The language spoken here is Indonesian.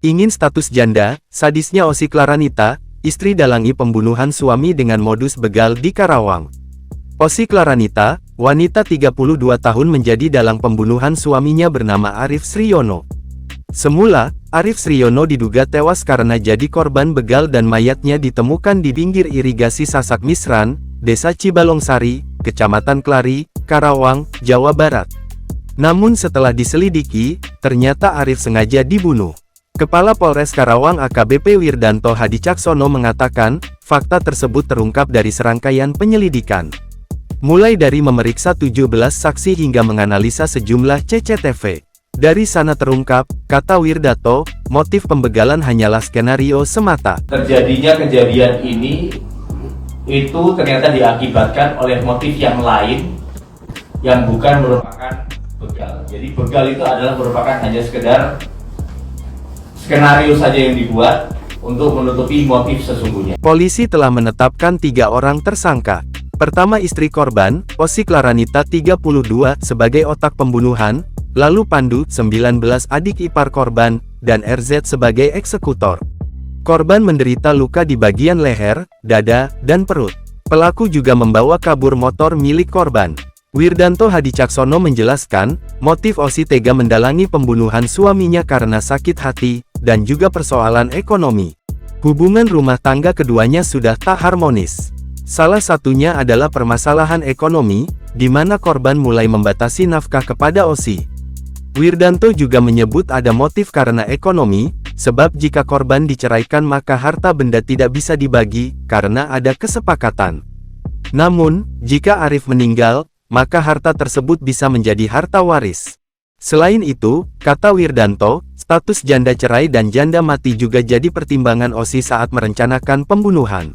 Ingin status janda, sadisnya Osi Claranita, istri dalangi pembunuhan suami dengan modus begal di Karawang. Osi Claranita, wanita 32 tahun menjadi dalang pembunuhan suaminya bernama Arif Sriyono. Semula, Arif Sriyono diduga tewas karena jadi korban begal dan mayatnya ditemukan di pinggir irigasi Sasak Misran, Desa Cibalongsari, Kecamatan Klari, Karawang, Jawa Barat. Namun setelah diselidiki, ternyata Arif sengaja dibunuh. Kepala Polres Karawang AKBP Wirdanto Hadicaksono mengatakan, fakta tersebut terungkap dari serangkaian penyelidikan. Mulai dari memeriksa 17 saksi hingga menganalisa sejumlah CCTV. Dari sana terungkap, kata Wirdanto, motif pembegalan hanyalah skenario semata. Terjadinya kejadian ini, itu ternyata diakibatkan oleh motif yang lain, yang bukan merupakan begal. Jadi begal itu adalah merupakan hanya sekedar skenario saja yang dibuat untuk menutupi motif sesungguhnya. Polisi telah menetapkan 3 orang tersangka. Pertama istri korban, Osi Claranita 32 sebagai otak pembunuhan, lalu Pandu 19 adik ipar korban, dan RZ sebagai eksekutor. Korban menderita luka di bagian leher, dada, dan perut. Pelaku juga membawa kabur motor milik korban. Wirdanto Hadicaksono menjelaskan, motif Osi tega mendalangi pembunuhan suaminya karena sakit hati, dan juga persoalan ekonomi. Hubungan rumah tangga keduanya sudah tak harmonis. Salah satunya adalah permasalahan ekonomi, di mana korban mulai membatasi nafkah kepada Osi. Wirdanto juga menyebut ada motif karena ekonomi, sebab jika korban diceraikan maka harta benda tidak bisa dibagi, karena ada kesepakatan. Namun, jika Arif meninggal, maka harta tersebut bisa menjadi harta waris. Selain itu, kata Wirdanto, status janda cerai dan janda mati juga jadi pertimbangan Osi saat merencanakan pembunuhan.